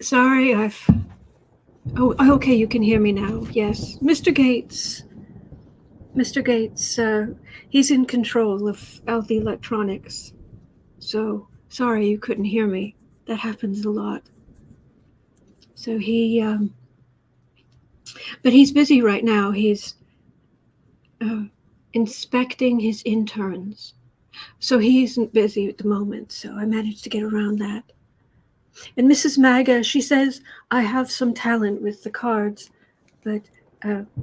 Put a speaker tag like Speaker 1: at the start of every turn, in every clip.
Speaker 1: Sorry, Oh, okay, you can hear me now. Yes. Mr. Gates, he's in control of the electronics. So, sorry you couldn't hear me. That happens a lot. So but he's busy right now. He's inspecting his interns. So he isn't busy at the moment, so I managed to get around that. And Mrs. Maga, she says I have some talent with the cards, but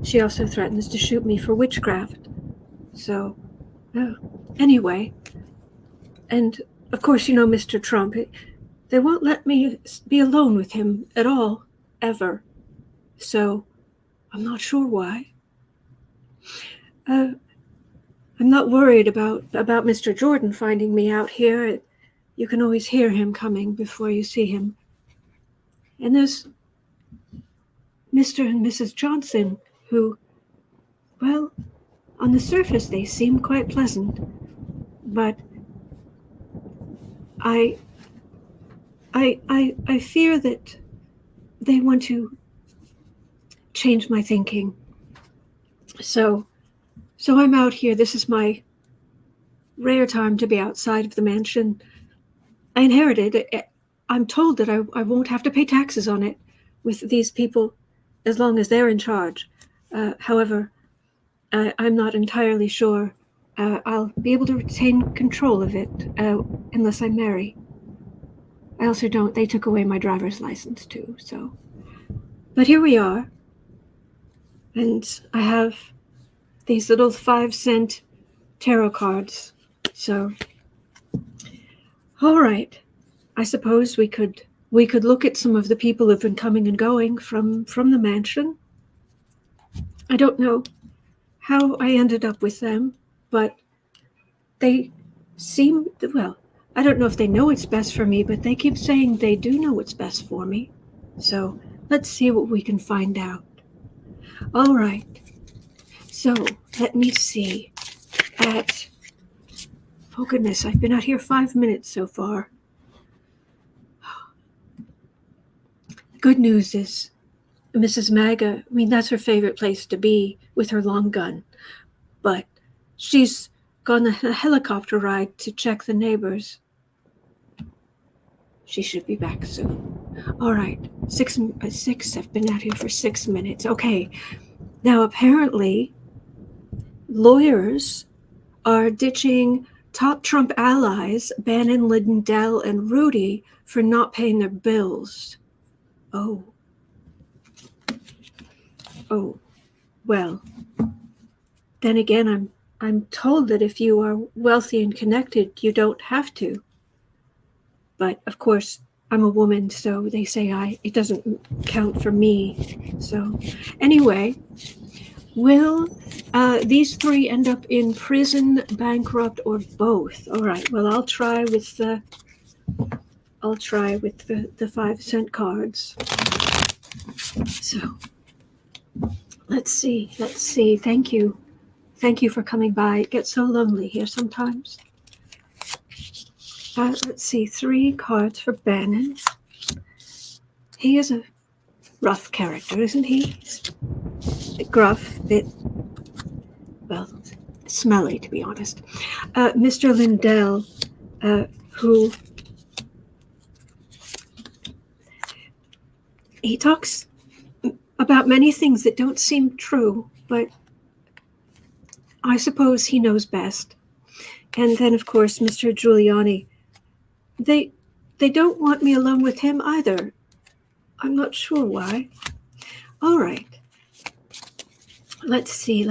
Speaker 1: she also threatens to shoot me for witchcraft. So, anyway, and of course, you know Mr. Trump, they won't let me be alone with him at all, ever. So, I'm not sure why. I'm not worried about Mr. Jordan finding me out here. You can always hear him coming before you see him. And there's Mr. and Mrs. Johnson, who, well, on the surface they seem quite pleasant, but I fear that they want to change my thinking. So I'm out here. This is my rare time to be outside of the mansion. I inherited it. I'm told that I won't have to pay taxes on it with these people as long as they're in charge. However, I'm not entirely sure I'll be able to retain control of it unless I marry. I also don't. They took away my driver's license too, so. But here we are. And I have these little 5-cent tarot cards. So, all right. I suppose we could look at some of the people who've been coming and going from the mansion. I don't know how I ended up with them, but they seem, well, I don't know if they know what's best for me, but they keep saying they do know what's best for me. So let's see what we can find out. All right. So let me see. Oh goodness, I've been out here 5 minutes so far. Good news is Mrs. Maga, I mean, that's her favorite place to be with her long gun. But she's gone on a helicopter ride to check the neighbors. She should be back soon. All right, six. I've been out here for 6 minutes. Okay, now apparently lawyers are ditching top Trump allies, Bannon, Lindell, and Rudy, for not paying their bills. Oh, well, then again, I'm told that if you are wealthy and connected, you don't have to. But of course, I'm a woman, so they say it doesn't count for me. So anyway, will these three end up in prison, bankrupt, or both? All right, well, I'll try with the 5-cent cards. So let's see. Thank you for coming by. It gets so lonely here sometimes. Let's see, 3 cards for Bannon. He is a rough character, isn't he? Gruff, bit, well, smelly, to be honest. Mr. Lindell, who he talks about many things that don't seem true, but I suppose he knows best. And then, of course, Mr. Giuliani. They don't want me alone with him either. I'm not sure why. All right. Let's see.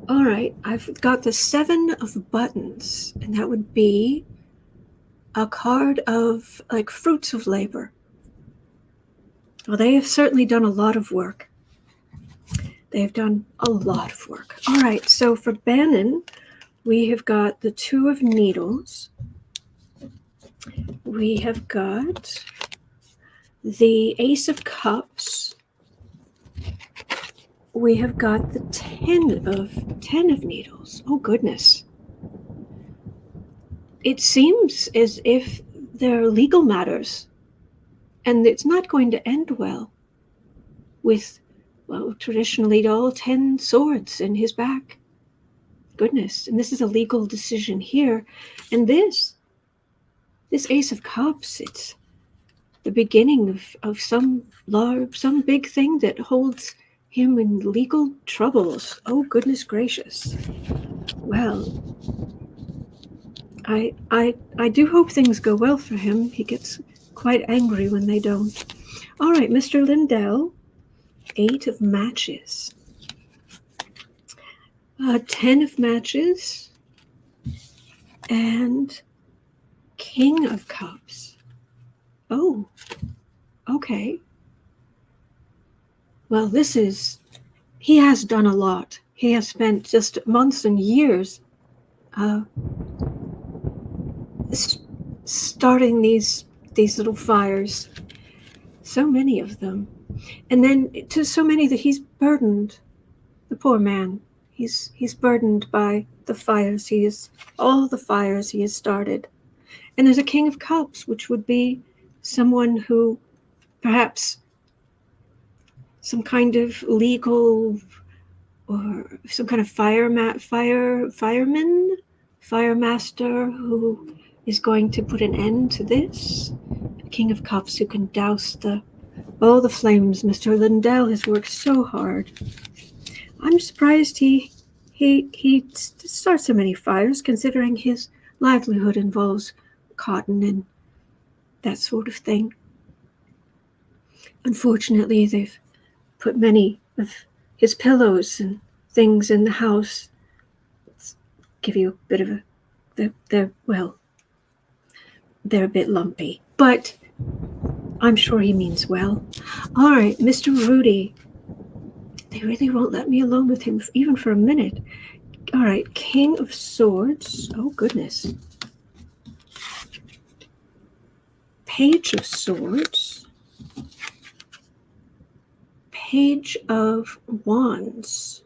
Speaker 1: All right. I've got the 7 of buttons, and that would be a card of like fruits of labor. Well, they have certainly done a lot of work. They've done a lot of work. All right. So for Bannon, we have got the 2 of needles. We have got the Ace of Cups. We have got the 10 of needles. Oh goodness. it seems as if they're legal matters, and it's not going to end well with, well, traditionally all 10 swords in his back. Goodness, and this is a legal decision here. And this Ace of Cups, it's the beginning of some big thing that holds him in legal troubles. Oh, goodness gracious. Well, I do hope things go well for him. He gets quite angry when they don't. All right, Mr. Lindell, 8 of matches. 10 of matches. And King of Cups. Oh, okay. Well, he has done a lot. He has spent just months and years starting these little fires, so many of them, and then to so many that he's burdened. The poor man, he's burdened by the fires. All the fires he has started. And there's a King of Cups, which would be someone who perhaps some kind of legal or some kind of firemaster who is going to put an end to this. A King of Cups who can douse all the flames. Mr. Lindell has worked so hard. I'm surprised he starts so many fires, considering his livelihood involves cotton and that sort of thing. Unfortunately, they've put many of his pillows and things in the house. Let's give you a bit of they're a bit lumpy, but I'm sure he means well. All right, Mr. Rudy. They really won't let me alone with him even for a minute. All right, King of Swords. Oh, goodness. Page of Swords. Page of Wands.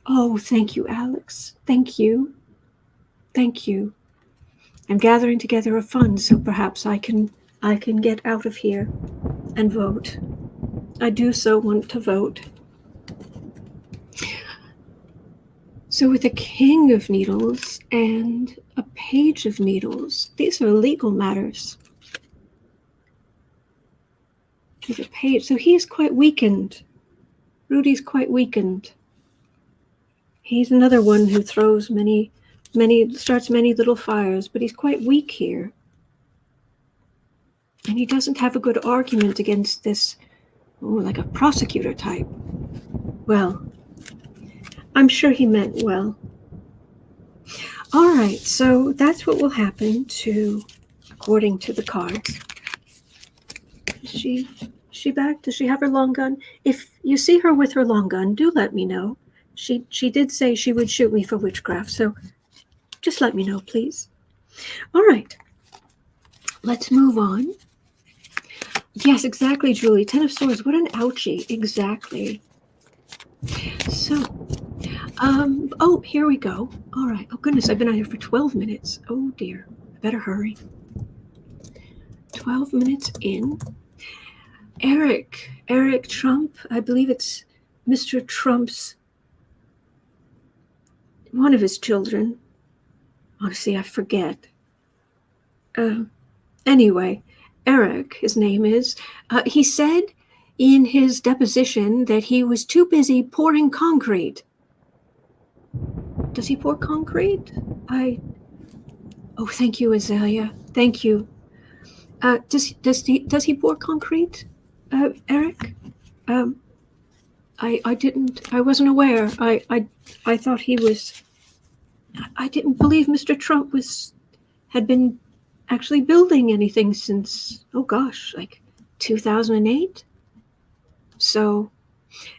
Speaker 1: Oh, thank you, Alex. Thank you. Thank you. I'm gathering together a fund, so perhaps I can get out of here and vote. I do so want to vote. So with a King of Needles and a Page of Needles, these are legal matters. With a page, so he is quite weakened. Rudy's quite weakened. He's another one who throws starts many little fires, but he's quite weak here. And he doesn't have a good argument against this, like a prosecutor type. Well, I'm sure he meant well. All right, so that's what will happen according to the cards. Is she back? Does she have her long gun? If you see her with her long gun, do let me know. She did say she would shoot me for witchcraft, so just let me know, please. All right, let's move on. Yes, exactly, Julie. 10 of Swords. What an ouchie. Exactly. So, oh, here we go. All right. Oh, goodness, I've been out here for 12 minutes. Oh, dear. I better hurry. 12 minutes in. Eric Trump. I believe it's Mr. Trump's, one of his children. Honestly, I forget. Anyway, Eric, his name is, he said in his deposition that he was too busy pouring concrete. Does he pour concrete? Oh, thank you, Azalea. Thank you. Does he pour concrete, Eric? I wasn't aware. I thought he was, I didn't believe Mr. Trump had been actually building anything since, oh gosh, like 2008. So,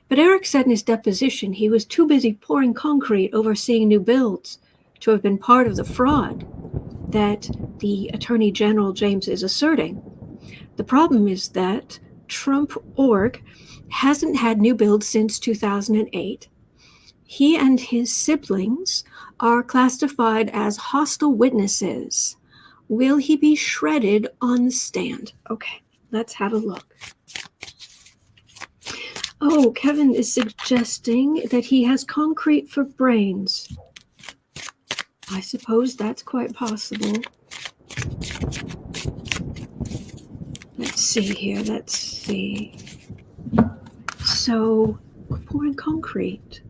Speaker 1: but Eric said in his deposition he was too busy pouring concrete overseeing new builds to have been part of the fraud that the Attorney General James is asserting. The problem is that Trump org hasn't had new builds since 2008. He and his siblings are classified as hostile witnesses. Will he be shredded on the stand? Okay, let's have a look. Oh, Kevin is suggesting that he has concrete for brains. I suppose that's quite possible. Let's see here, let's see. So, pouring concrete.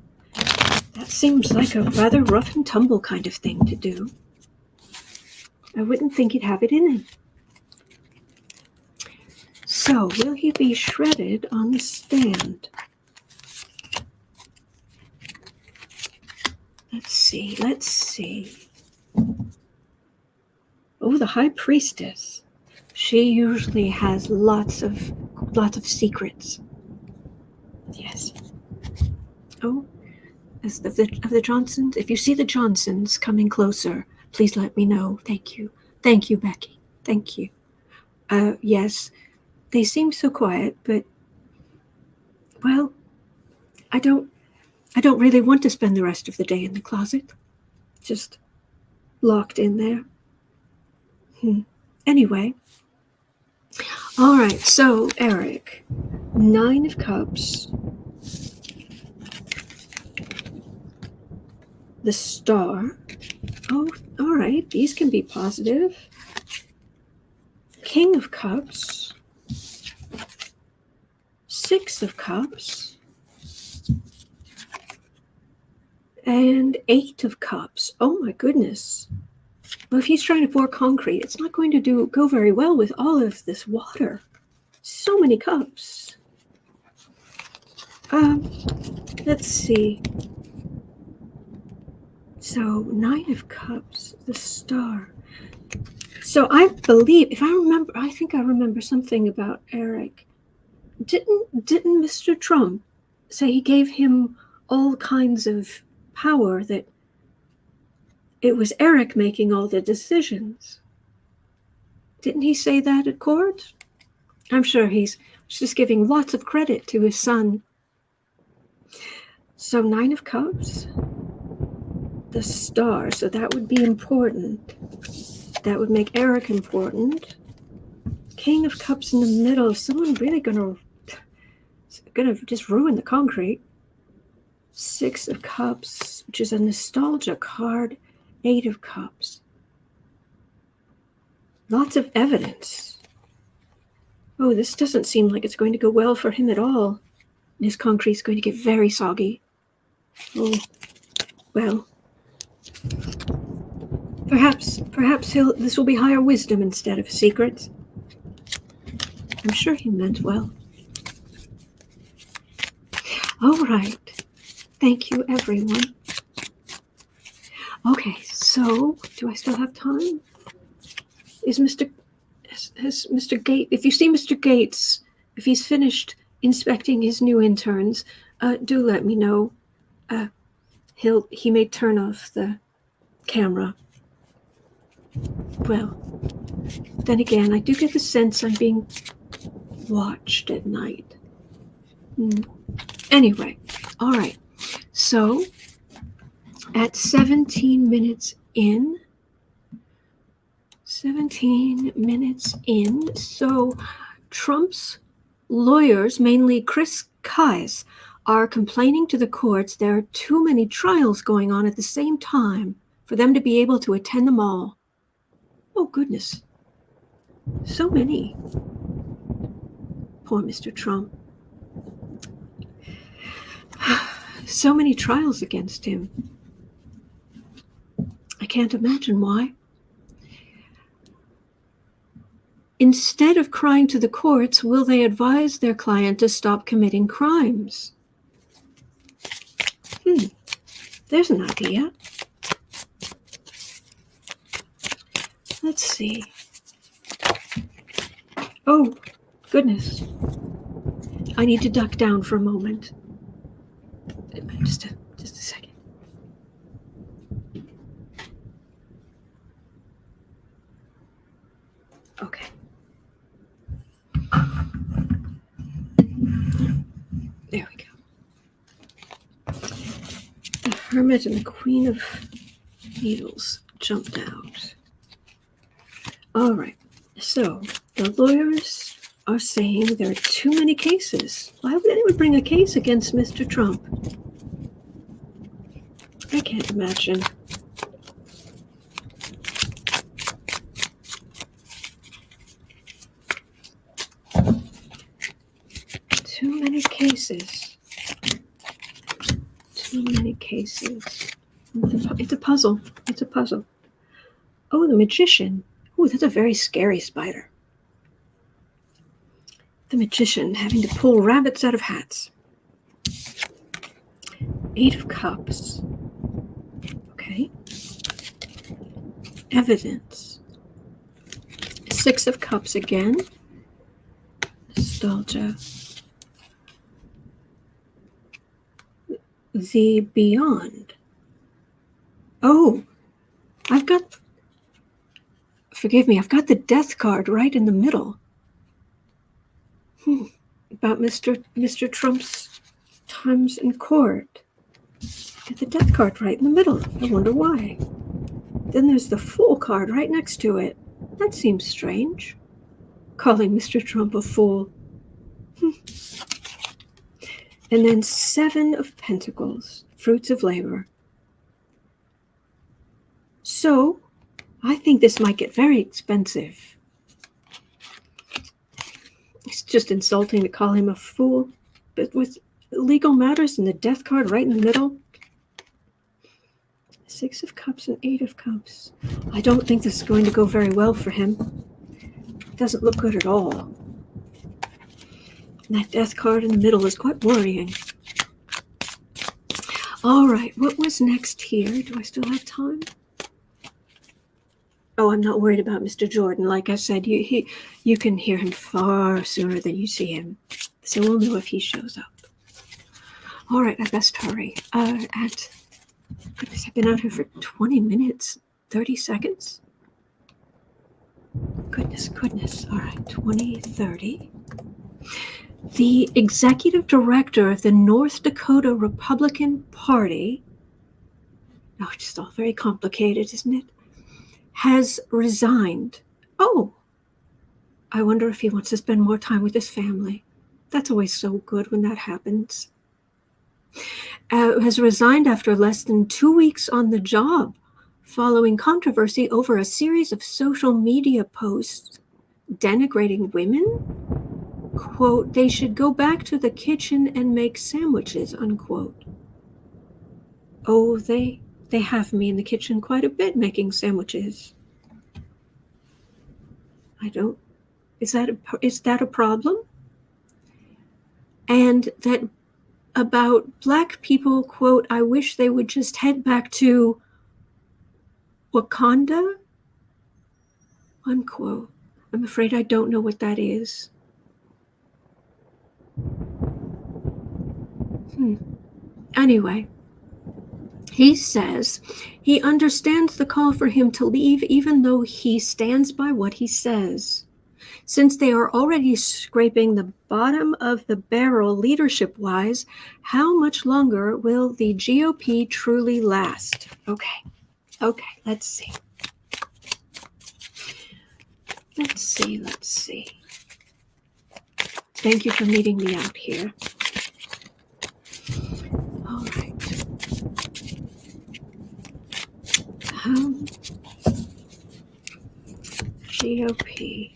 Speaker 1: That seems like a rather rough and tumble kind of thing to do. I wouldn't think he'd have it in him. So, will he be shredded on the stand? Let's see. Oh, the High Priestess. She usually has lots of secrets. Yes. Oh, as of the Johnsons. If you see the Johnsons coming closer, please let me know. Thank you. Thank you, Becky. Thank you. Yes, they seem so quiet, but well, I don't really want to spend the rest of the day in the closet, just locked in there. Anyway. All right, so Eric, 9 of Cups, the Star. Oh, all right, these can be positive. King of Cups, 6 of Cups, and 8 of Cups. Oh my goodness. Well, if he's trying to pour concrete, it's not going to go very well with all of this water. So many cups. Let's see. So 9 of Cups, the Star. So I believe, I think I remember something about Eric. Didn't Mr. Trump say he gave him all kinds of power, that it was Eric making all the decisions? Didn't he say that at court? I'm sure he's just giving lots of credit to his son. So 9 of Cups, the Star. So that would be important. That would make Eric important. King of Cups in the middle. Is someone really gonna just ruin the concrete? 6 of Cups, which is a nostalgia card. 8 of Cups. Lots of evidence. Oh, this doesn't seem like it's going to go well for him at all. His concrete's going to get very soggy. Oh, well. Perhaps this will be higher wisdom instead of secrets. I'm sure he meant well. All right. Thank you, everyone. Okay, so do I still have time? Has Mr. Gates, if you see Mr. Gates, if he's finished inspecting his new interns, do let me know. He may turn off the camera. Well, then again, I do get the sense I'm being watched at night. Anyway, all right. So, at 17 minutes in, so Trump's lawyers, mainly Chris Kise, are complaining to the courts there are too many trials going on at the same time for them to be able to attend them all. Oh, goodness. So many. Poor Mr. Trump. So many trials against him. I can't imagine why. Instead of crying to the courts, will they advise their client to stop committing crimes? There's an idea. Let's see. Oh, goodness. I need to duck down for a moment. Just a second. Okay. There we go. The Hermit and the Queen of needles jumped out. All right. So the lawyers are saying there are too many cases. Why would anyone bring a case against Mr. Trump? I can't imagine. Too many cases. Too many cases. It's a puzzle. It's a puzzle. Oh, the magician. Oh, that's a very scary spider. The magician having to pull rabbits out of hats. 8 of Cups. Okay. Evidence. 6 of Cups again. Nostalgia. The Beyond. Oh, forgive me, I've got the death card right in the middle. About Mr. Trump's times in court. Get the death card right in the middle. I wonder why. Then there's the Fool card right next to it. That seems strange. Calling Mr. Trump a fool. And then 7 of Pentacles, fruits of labor. So, I think this might get very expensive. It's just insulting to call him a fool, but with legal matters and the death card right in the middle. 6 of Cups and 8 of Cups. I don't think this is going to go very well for him. It doesn't look good at all. And that death card in the middle is quite worrying. All right, what was next here? Do I still have time? Oh, I'm not worried about Mr. Jordan. Like I said, you can hear him far sooner than you see him. So we'll know if he shows up. All right, I best hurry. Goodness, I've been out here for 20 minutes, 30 seconds. Goodness. All right, 20:30. The executive director of the North Dakota Republican Party, oh, it's just all very complicated, isn't it? Has resigned. Oh, I wonder if he wants to spend more time with his family. That's always so good when that happens. Has resigned after less than 2 weeks on the job, following controversy over a series of social media posts denigrating women. Quote, they should go back to the kitchen and make sandwiches, unquote. Oh, they have me in the kitchen quite a bit making sandwiches. Is that a problem? And that about Black people, quote, I wish they would just head back to Wakanda, unquote. I'm afraid I don't know what that is. Anyway, he says he understands the call for him to leave even though he stands by what he says. Since they are already scraping the bottom of the barrel leadership-wise, how much longer will the GOP truly last? Okay, let's see. Let's see. Thank you for meeting me out here. All right. GOP.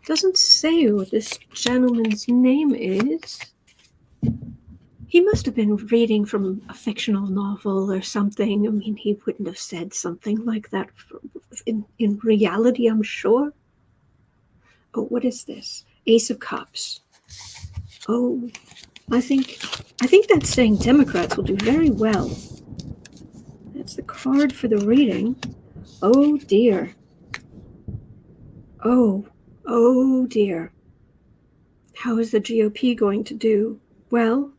Speaker 1: Doesn't say what this gentleman's name is. He must have been reading from a fictional novel or something. I mean, he wouldn't have said something like that in reality, I'm sure. Oh, what is this? Ace of Cups. Oh, I think that's saying Democrats will do very well. That's the card for the reading. Oh dear. Oh dear. How is the GOP going to do? Well,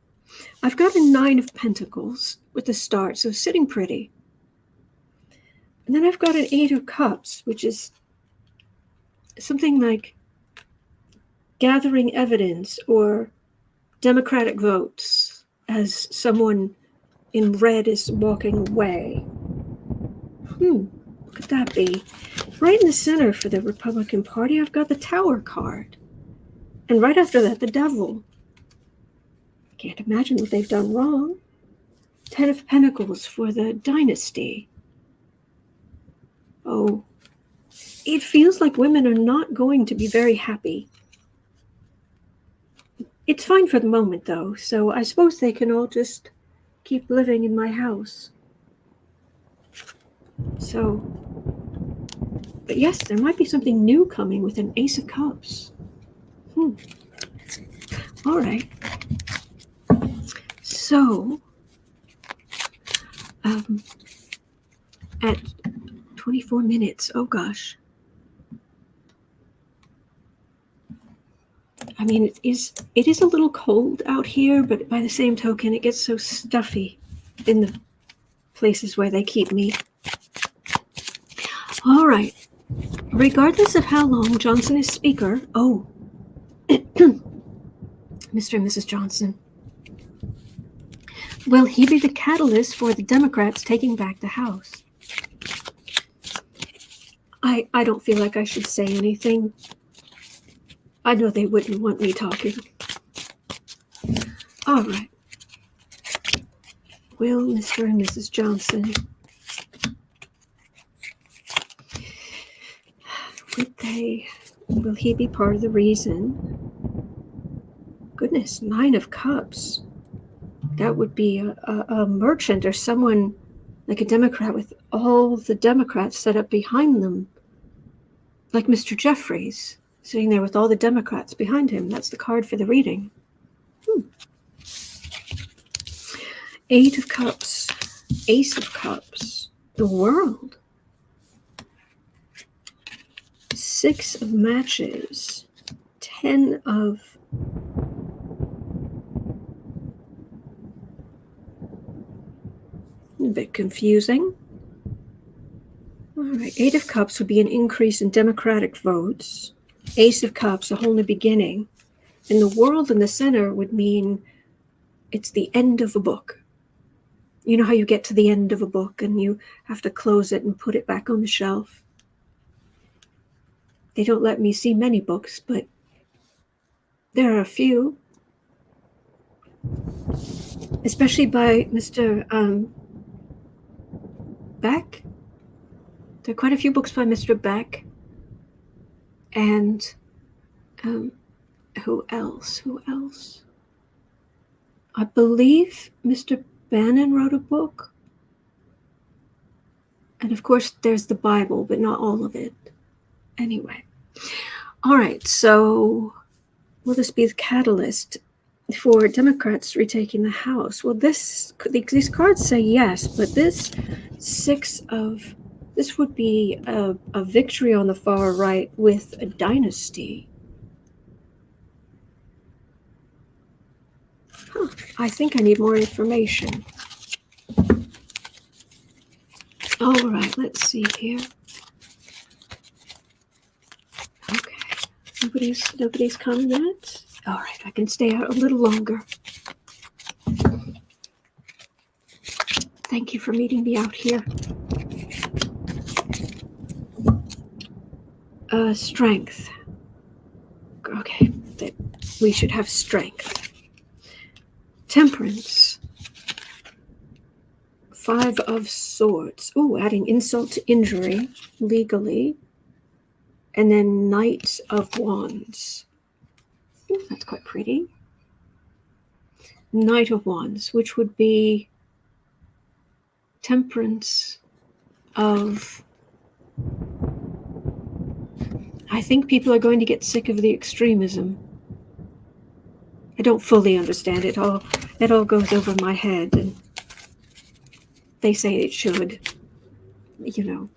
Speaker 1: I've got a 9 of Pentacles with the star, so sitting pretty. And then I've got an 8 of Cups, which is something like gathering evidence or Democratic votes, as someone in red is walking away. What could that be? Right in the center for the Republican Party, I've got the Tower card. And right after that, the Devil. Can't imagine what they've done wrong. 10 of Pentacles for the Dynasty. Oh, it feels like women are not going to be very happy. It's fine for the moment, though, so I suppose they can all just keep living in my house. So, but yes, there might be something new coming with an Ace of Cups. All right. So, at 24 minutes, oh gosh. I mean, it is a little cold out here, but by the same token, it gets so stuffy in the places where they keep me. All right. Regardless of how long Johnson is Speaker, Mr. and Mrs. Johnson, will he be the catalyst for the Democrats taking back the House? I don't feel like I should say anything. I know they wouldn't want me talking. All right. Will Mr. and Mrs. Johnson, will he be part of the reason? Goodness, 9 of Cups. That would be a merchant or someone like a Democrat with all the Democrats set up behind them. Like Mr. Jeffries, sitting there with all the Democrats behind him. That's the card for the reading. 8 of Cups, Ace of Cups, the World. 6 of Matches, 10 of... A bit confusing. All right, 8 of Cups would be an increase in Democratic votes. Ace of Cups, a whole new beginning. And the World in the center would mean it's the end of a book. You know how you get to the end of a book and you have to close it and put it back on the shelf? They don't let me see many books, but there are a few. Especially by Mr. Beck. There are quite a few books by Mr. Beck. And who else? I believe Mr. Bannon wrote a book. And of course, there's the Bible, but not all of it. Anyway. All right, so will this be the catalyst for Democrats retaking the House? Well, these cards say yes, but this would be a victory on the far right with a dynasty. I think I need more information. All right, let's see here. Okay, nobody's come yet. All right, I can stay out a little longer. Thank you for meeting me out here. Strength. Okay, we should have strength. Temperance. 5 of Swords. Oh, adding insult to injury legally. And then Knight of Wands. Ooh, that's quite pretty. Knight of Wands, which would be temperance of... I think people are going to get sick of the extremism. I don't fully understand it all. It all goes over my head, and they say it should. You know,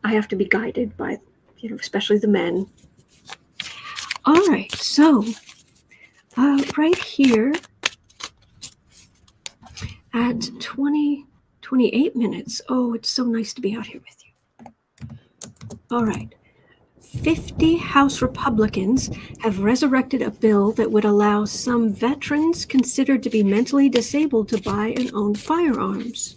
Speaker 1: I have to be guided by, especially the men. All right, so right here at 28 minutes. Oh, it's so nice to be out here with you. All right. 50 House Republicans have resurrected a bill that would allow some veterans considered to be mentally disabled to buy and own firearms.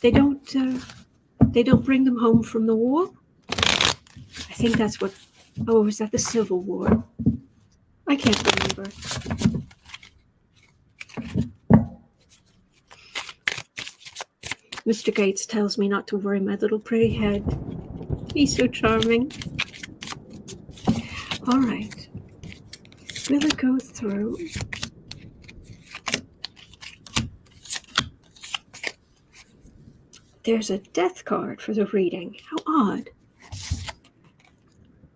Speaker 1: They don't bring them home from the war. I think that's what. Oh, was that the Civil War? I can't remember. Mr. Gates tells me not to worry my little pretty head. He's so charming. All right. Really go through. There's a death card for the reading. How odd.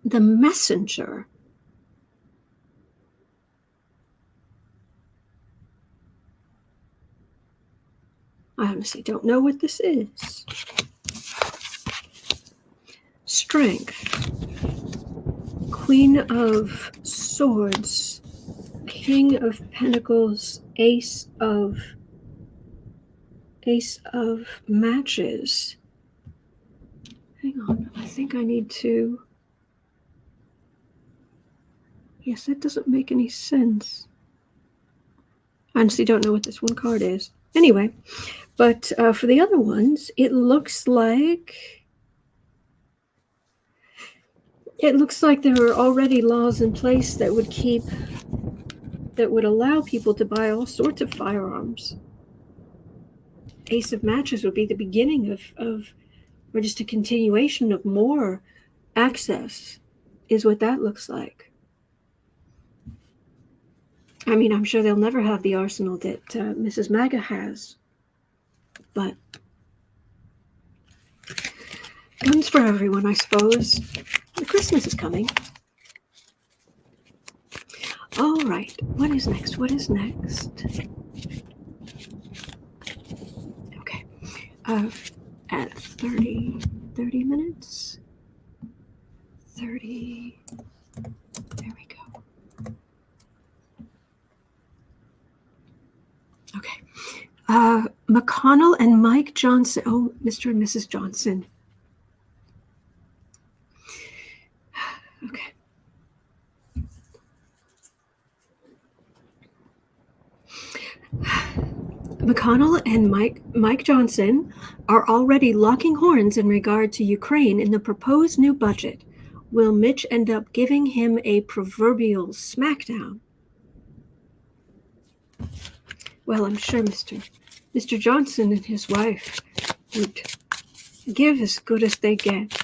Speaker 1: The messenger. I honestly don't know what this is. Strength. Queen of Swords. King of Pentacles. Ace of Matches. Hang on, I think I need to. Yes, that doesn't make any sense. I honestly don't know what this one card is. Anyway, but for the other ones, it looks like there are already laws in place that would allow people to buy all sorts of firearms. Ace of Matches would be the beginning of or just a continuation of more access, is what that looks like. I mean, I'm sure they'll never have the arsenal that Mrs. MAGA has, but guns for everyone, I suppose. Christmas is coming. All right, what is next? Okay, at 30 minutes. 30, there we go. Okay. McConnell and Mike Johnson. Oh, Mr. and Mrs. Johnson. Okay. McConnell and Mike Johnson are already locking horns in regard to Ukraine in the proposed new budget. Will Mitch end up giving him a proverbial smackdown? Well, I'm sure Mr. Johnson and his wife would give as good as they get.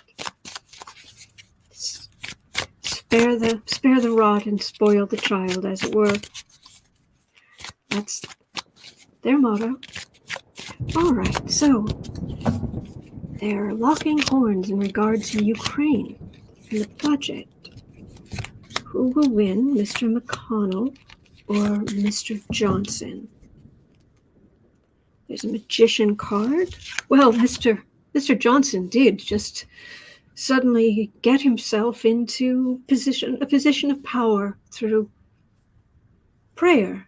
Speaker 1: Spare the rod and spoil the child, as it were. That's their motto. All right, so they're locking horns in regard to Ukraine and the budget. Who will win, Mr. McConnell or Mr. Johnson? There's a magician card. Well, Mr. Johnson did just suddenly get himself into a position of power through prayer.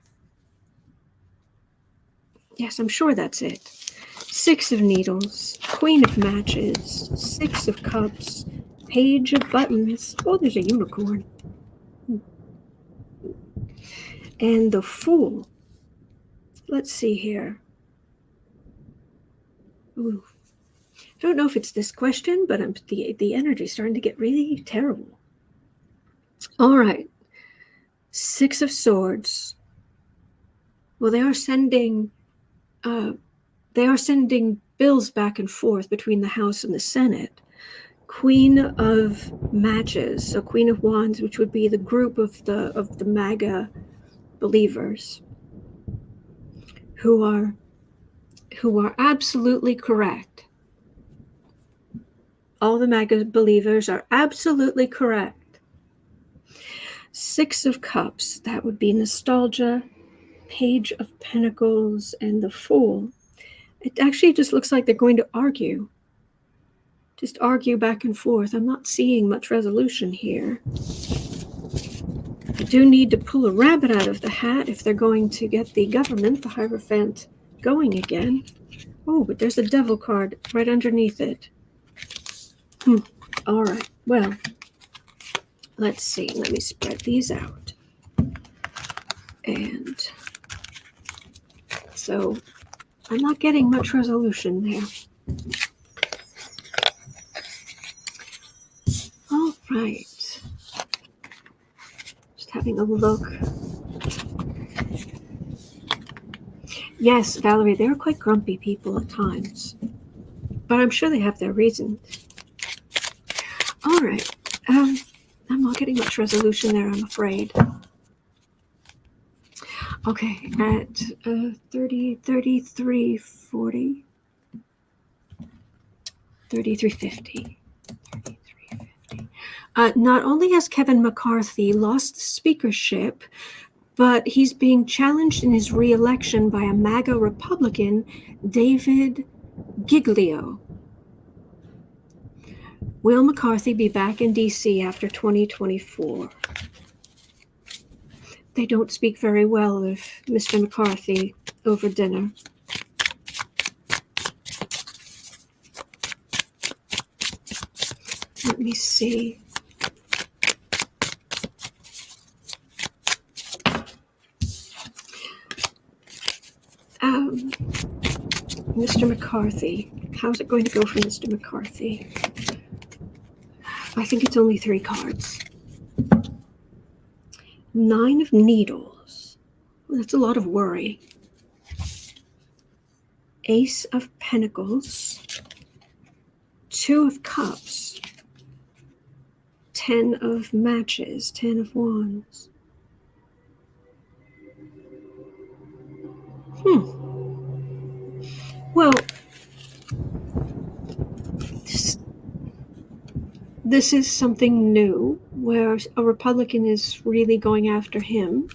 Speaker 1: Yes, I'm sure that's it. 6 of Needles, Queen of Matches, 6 of Cups, Page of Buttons. Oh, there's a unicorn. And the Fool. Let's see here. Ooh. I don't know if it's this question, but the energy's starting to get really terrible. All right. 6 of Swords. Well, they are sending bills back and forth between the House and the Senate. Queen of Matches, so Queen of Wands, which would be the group of the MAGA believers, who are absolutely correct. All the MAGA believers are absolutely correct. 6 of Cups, that would be nostalgia, Page of Pentacles, and the Fool. It actually just looks like they're going to argue. Just argue back and forth. I'm not seeing much resolution here. I do need to pull a rabbit out of the hat if they're going to get the government, the Hierophant, going again. Oh, but there's a devil card right underneath it. All right. Well, let's see. Let me spread these out. And so I'm not getting much resolution there. All right. Just having a look. Yes, Valerie, they're quite grumpy people at times. But I'm sure they have their reasons. All right. I'm not getting much resolution there, I'm afraid. Okay, at 3340. 3350. Not only has Kevin McCarthy lost the speakership, but he's being challenged in his reelection by a MAGA Republican, David Giglio. Will McCarthy be back in D.C. after 2024? They don't speak very well of Mr. McCarthy over dinner. Let me see. Mr. McCarthy. How's it going to go for Mr. McCarthy? I think it's only 3 cards. 9 of Needles. Well, that's a lot of worry. Ace of Pentacles. 2 of Cups. 10 of Matches. 10 of Wands. Well, this is something new where a Republican is really going after him,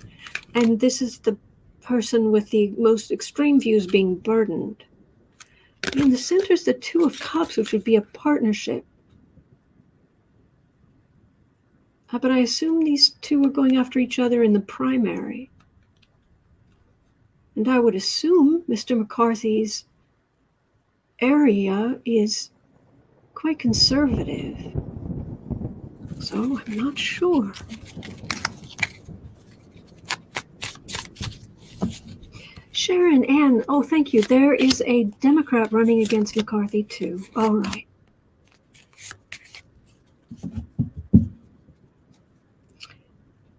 Speaker 1: and this is the person with the most extreme views being burdened. In the center is the 2 of Cups, which would be a partnership. But I assume these 2 are going after each other in the primary. And I would assume Mr. McCarthy's area is quite conservative. So I'm not sure. Sharon Ann, oh, thank you. There is a Democrat running against McCarthy, too. All right.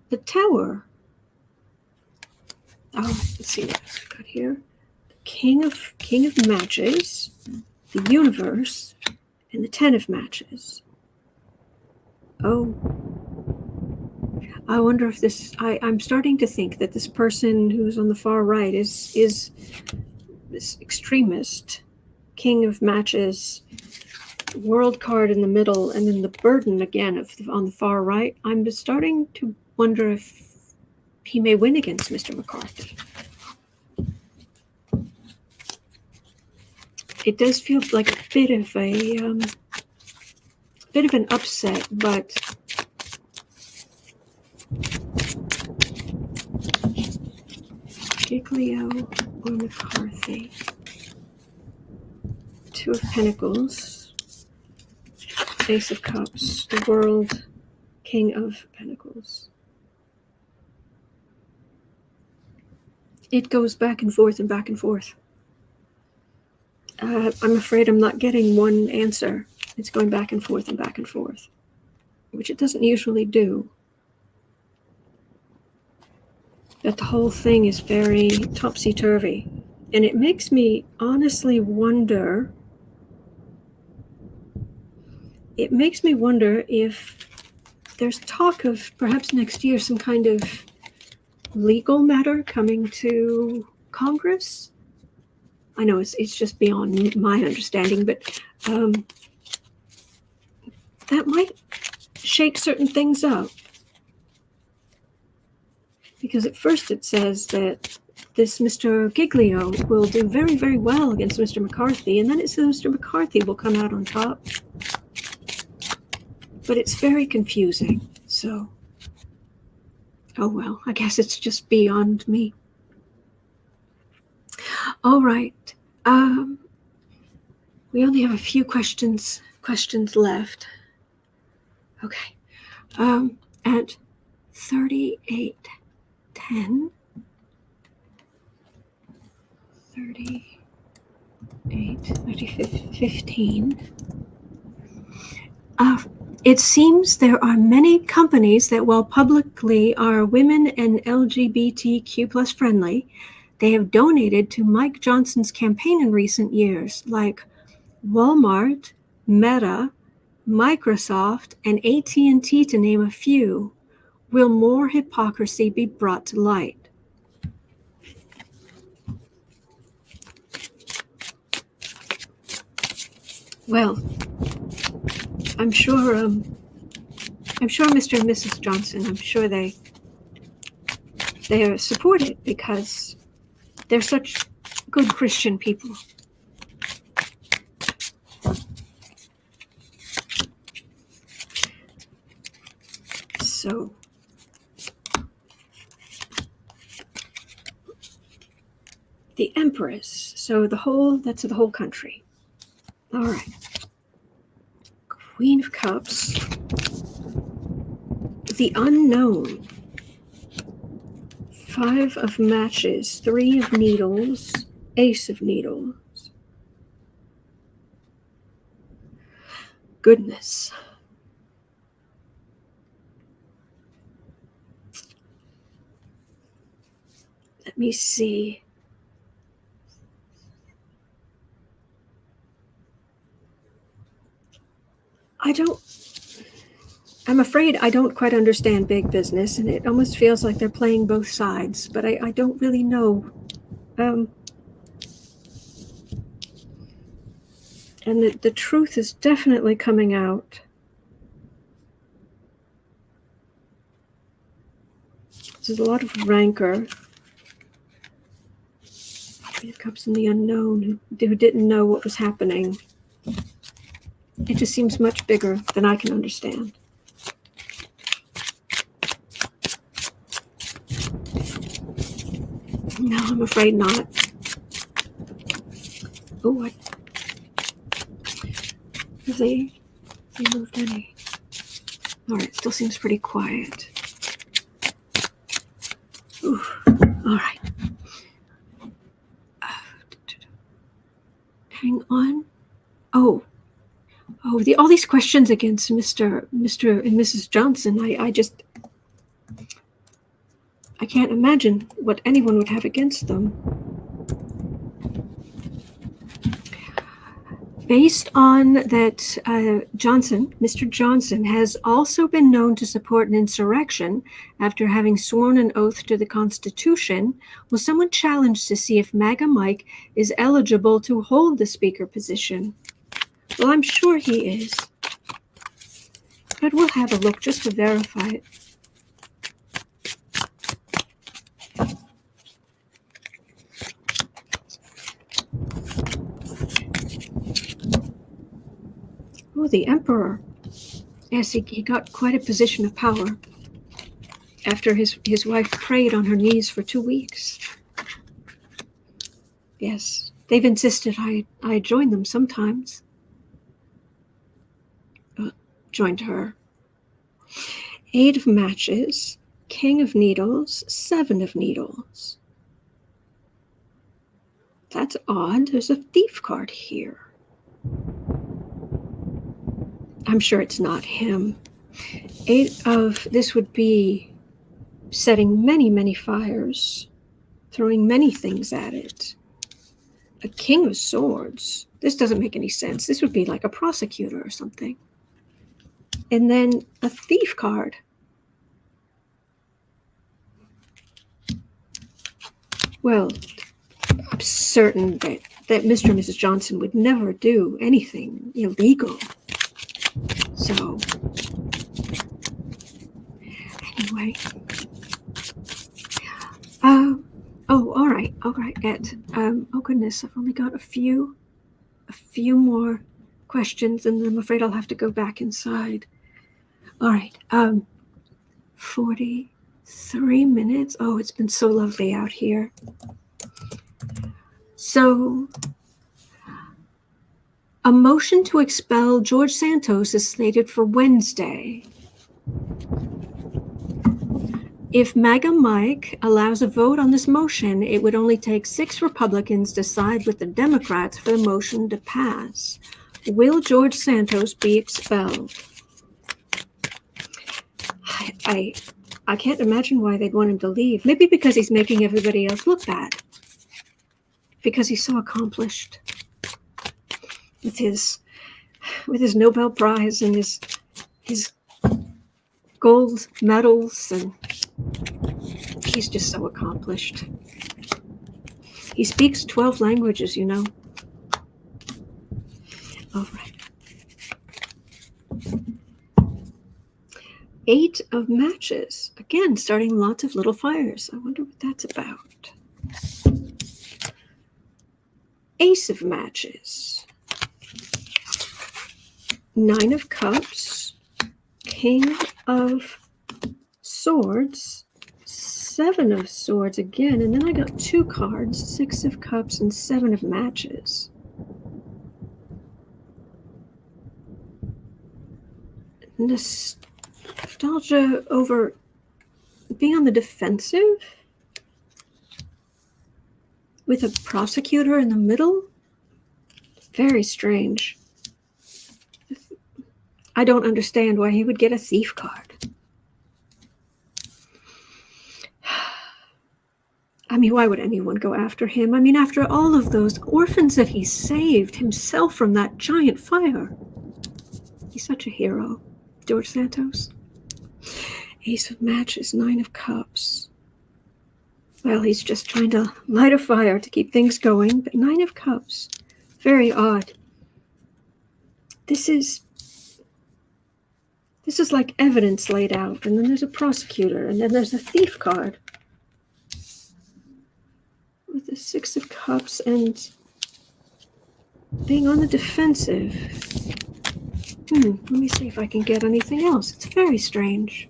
Speaker 1: The Tower. Oh, let's see what else we got here. The King of Matches, the Universe, and the 10 of Matches. Oh. I wonder if this, I'm starting to think that this person who's on the far right is this extremist, King of Matches, World card in the middle, and then the burden again on the far right. I'm just starting to wonder if he may win against Mr. McCarthy. It does feel like a bit of an upset, but Giglio or McCarthy. 2 of Pentacles, Ace of Cups, the World, King of Pentacles. It goes back and forth and back and forth. I'm afraid I'm not getting one answer. It's going back and forth, which it doesn't usually do. That the whole thing is very topsy-turvy. And it makes me honestly wonder, if there's talk of perhaps next year some kind of legal matter coming to Congress. I know it's just beyond my understanding, but that might shake certain things up. Because at first it says that this Mr. Giglio will do very, very well against Mr. McCarthy, and then it says Mr. McCarthy will come out on top. But it's very confusing, so, oh well, I guess it's just beyond me. All right. We only have a few questions left. Okay. At 38:10, 15. It seems there are many companies that, while publicly are women and LGBTQ+ friendly, they have donated to Mike Johnson's campaign in recent years, like Walmart, Meta, Microsoft, and AT&T, to name a few. Will more hypocrisy be brought to light? Well, I'm sure Mr. and Mrs. Johnson, I'm sure they are supported because they're such good Christian people. So the Empress, so that's the whole country. All right. Queen of Cups, the Unknown, 5 of Matches, 3 of Needles, Ace of Needles. Goodness. Let me see. I'm afraid I don't quite understand big business, and it almost feels like they're playing both sides, but I don't really know. And the truth is definitely coming out. There's a lot of rancor. Queen of Cups and the Unknown, who didn't know what was happening. It just seems much bigger than I can understand. No, I'm afraid not. Oh, what? Have they moved any? All right, still seems pretty quiet. Ooh, all right. Hang on. Oh, all these questions against Mr. and Mrs. Johnson. I can't imagine what anyone would have against them. Based on that, Mr. Johnson has also been known to support an insurrection after having sworn an oath to the Constitution. Will someone challenge to see if Maga Mike is eligible to hold the speaker position? Well, I'm sure he is, but we'll have a look just to verify it. Oh, the Emperor. Yes, he got quite a position of power after his wife prayed on her knees for 2 weeks. Yes, they've insisted I join them sometimes. Joined her. 8 of Matches, King of Needles, 7 of Needles. That's odd. There's a thief card here. I'm sure it's not him. 8 of, this would be setting many, many fires, throwing many things at it. A King of Swords. This doesn't make any sense. This would be like a prosecutor or something. And then a thief card. Well, I'm certain that Mr. and Mrs. Johnson would never do anything illegal. So, anyway. All right. Oh goodness, I've only got a few more questions, and I'm afraid I'll have to go back inside. All right. 43 minutes. Oh, it's been so lovely out here. So, A motion to expel George Santos is slated for Wednesday. If Maga Mike allows a vote on this motion, it would only take 6 Republicans to side with the Democrats for the motion to pass. Will George Santos be expelled? I can't imagine why they'd want him to leave. Maybe because he's making everybody else look bad. Because he's so accomplished with his Nobel Prize and his gold medals, and he's just so accomplished. He speaks 12 languages, you know. All right. 8 of matches. Again, starting lots of little fires. I wonder what that's about. Ace of matches. 9 of cups. King of swords. 7 of swords again. And then I got 2 cards. 6 of cups and 7 of matches. Nostalgia over being on the defensive with a prosecutor in the middle. Very strange. I don't understand why he would get a thief card. I mean, why would anyone go after him? I mean, after all of those orphans that he saved himself from that giant fire. He's such a hero. George Santos. Ace of matches, 9 of cups. Well, he's just trying to light a fire to keep things going, but 9 of cups. Very odd. This is like evidence laid out, and then there's a prosecutor, and then there's a thief card. With the 6 of cups and being on the defensive. Let me see if I can get anything else. It's very strange.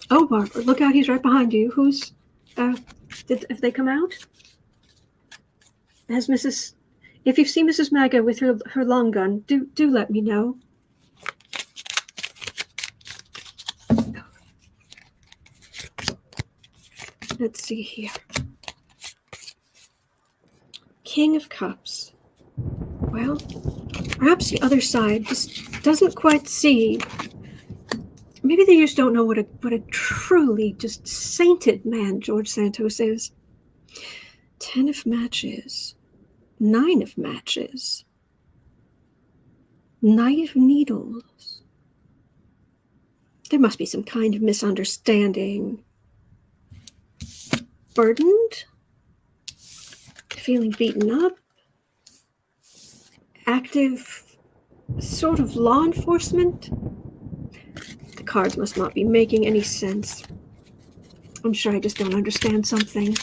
Speaker 1: Oh, Barbara, look out, he's right behind you. Who's, have they come out? Has Mrs., if you've seen Mrs. Maga with her long gun, do let me know. Let's see here. King of Cups. Well, perhaps the other side just doesn't quite see. Maybe they just don't know what a truly just sainted man George Santos is. 10 of matches. 9 of matches. Knight of needles. There must be some kind of misunderstanding. Burdened. Feeling beaten up. Active sort of law enforcement. The cards must not be making any sense. I'm sure I just don't understand something.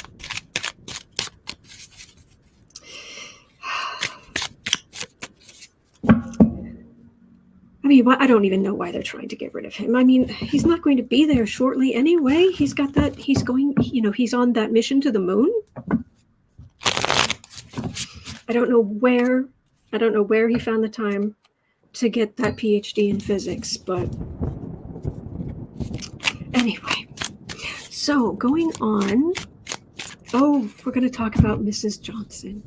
Speaker 1: I mean, I don't even know why they're trying to get rid of him. I mean, he's not going to be there shortly anyway. He's got that, he's going, he's on that mission to the moon. I don't know where he found the time to get that PhD in physics, but anyway. So going on. Oh, we're going to talk about Mrs. Johnson.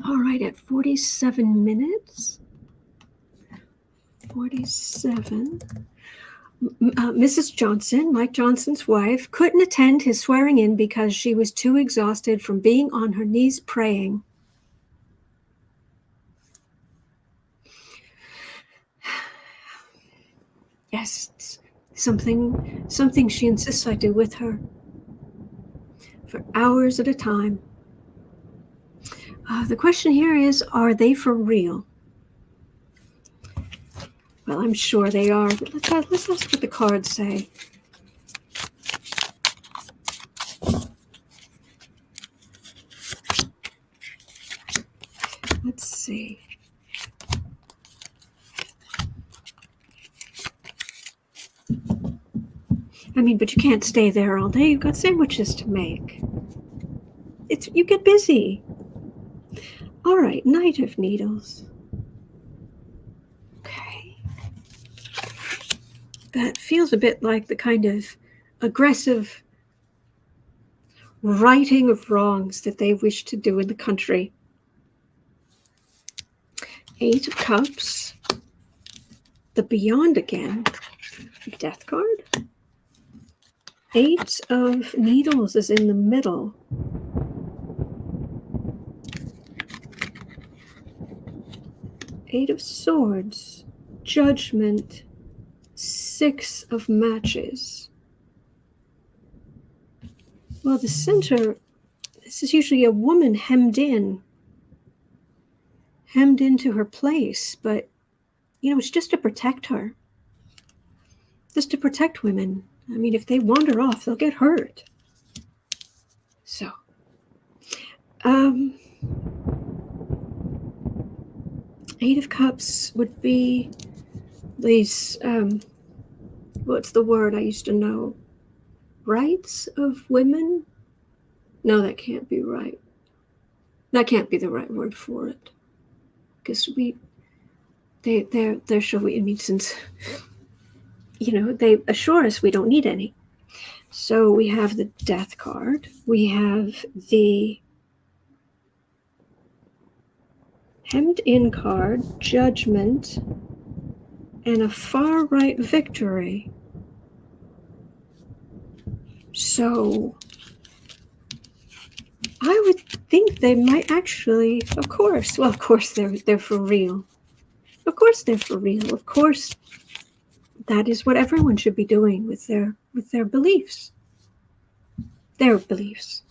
Speaker 1: All right, at 47 minutes. 47. Mrs. Johnson, Mike Johnson's wife, couldn't attend his swearing in because she was too exhausted from being on her knees praying. Yes, it's something she insists I do with her for hours at a time. The question here is, are they for real? Well, I'm sure they are, but let's ask what the cards say. Let's see. I mean, but you can't stay there all day. You've got sandwiches to make. You get busy. All right, Knight of Needles. Okay. That feels a bit like the kind of aggressive righting of wrongs that they wish to do in the country. Eight of Cups. The Beyond again. Death card. Eight of Needles is in the middle. Eight of Swords. Judgment. Six of Matches. Well, the center, this is usually a woman hemmed into her place, but, it's just to protect her. Just to protect women. I mean, if they wander off, they'll get hurt. So, Eight of Cups would be these, what's the word I used to know? Rights of women? No, that can't be right. That can't be the right word for it. Because they're showing, I mean, since, they assure us we don't need any. So we have the Death card. We have the Hemmed In card, Judgment, and a Far Right Victory. So I would think they might actually, of course they're for real. Of course they're for real. Of course that is what everyone should be doing with their beliefs. Their beliefs.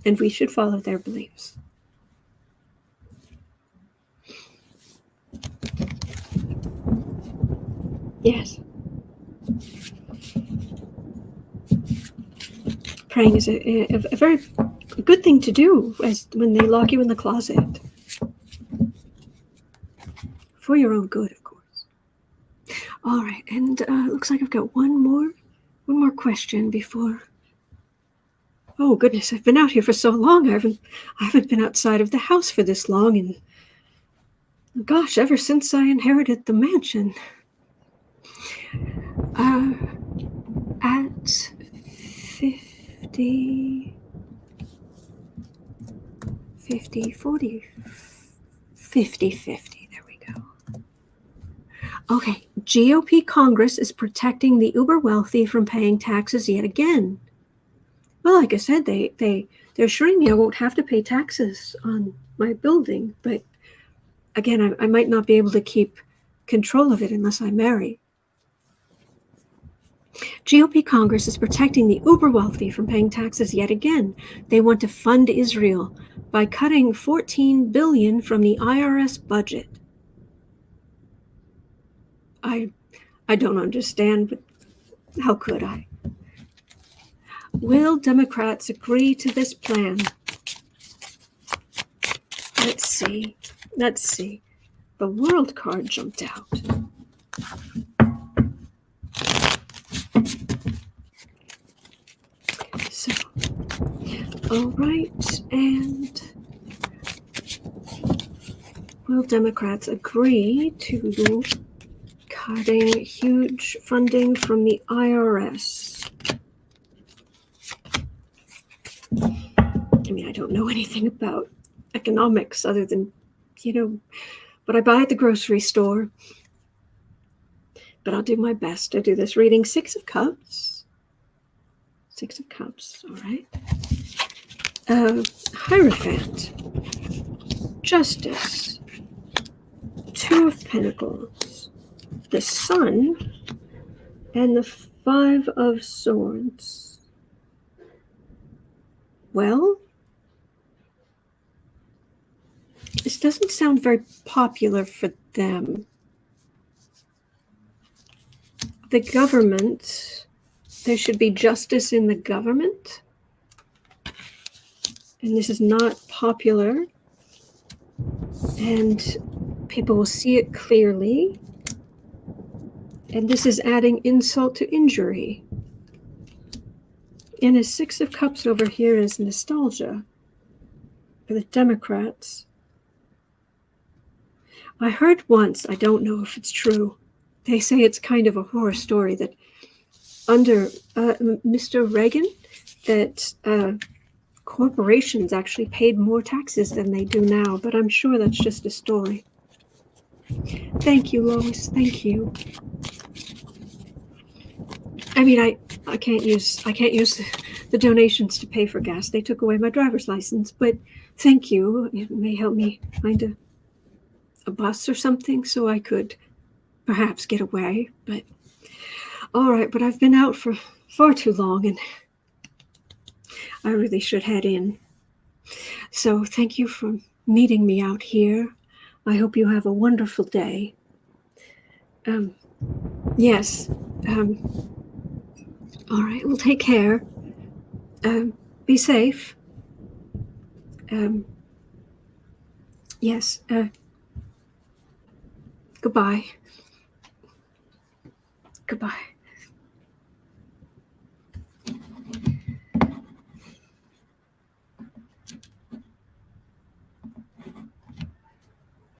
Speaker 1: And we should follow their beliefs. Yes. Praying is a very good thing to do when they lock you in the closet. For your own good, of course. All right, and looks like I've got one more question before. Oh goodness, I've been out here for so long. I haven't been outside of the house for this long, and gosh, ever since I inherited the mansion. At 50, 40, 50. There we go. Okay, GOP Congress is protecting the uber wealthy from paying taxes yet again. Well, like I said, they're assuring me I won't have to pay taxes on my building, but again, I might not be able to keep control of it unless I marry. GOP Congress is protecting the uber wealthy from paying taxes yet again. They want to fund Israel by cutting $14 billion from the IRS budget. I don't understand, but how could I? Will Democrats agree to this plan? Let's see. The World card jumped out. So, all right, and will Democrats agree to cutting huge funding from the IRS? I mean, I don't know anything about economics other than, what I buy at the grocery store. But I'll do my best to do this reading. Six of Cups, all right. Hierophant, Justice, Two of Pentacles, the Sun, and the Five of Swords. Well, this doesn't sound very popular for them. The government, there should be justice in the government. And this is not popular. And people will see it clearly. And this is adding insult to injury. And a Six of Cups over here is nostalgia. for the Democrats. I heard once, I don't know if it's true, they say it's kind of a horror story that under Mr. Reagan, that corporations actually paid more taxes than they do now, but I'm sure that's just a story. Thank you, Lois. Thank you. I mean, I can't use the donations to pay for gas. They took away my driver's license, but thank you. It may help me find a bus or something so I could perhaps get away. But all right, but I've been out for far too long, and I really should head in. So thank you for meeting me out here. I hope you have a wonderful day. Yes. All right, well, take care. Be safe. Yes. Goodbye. Goodbye.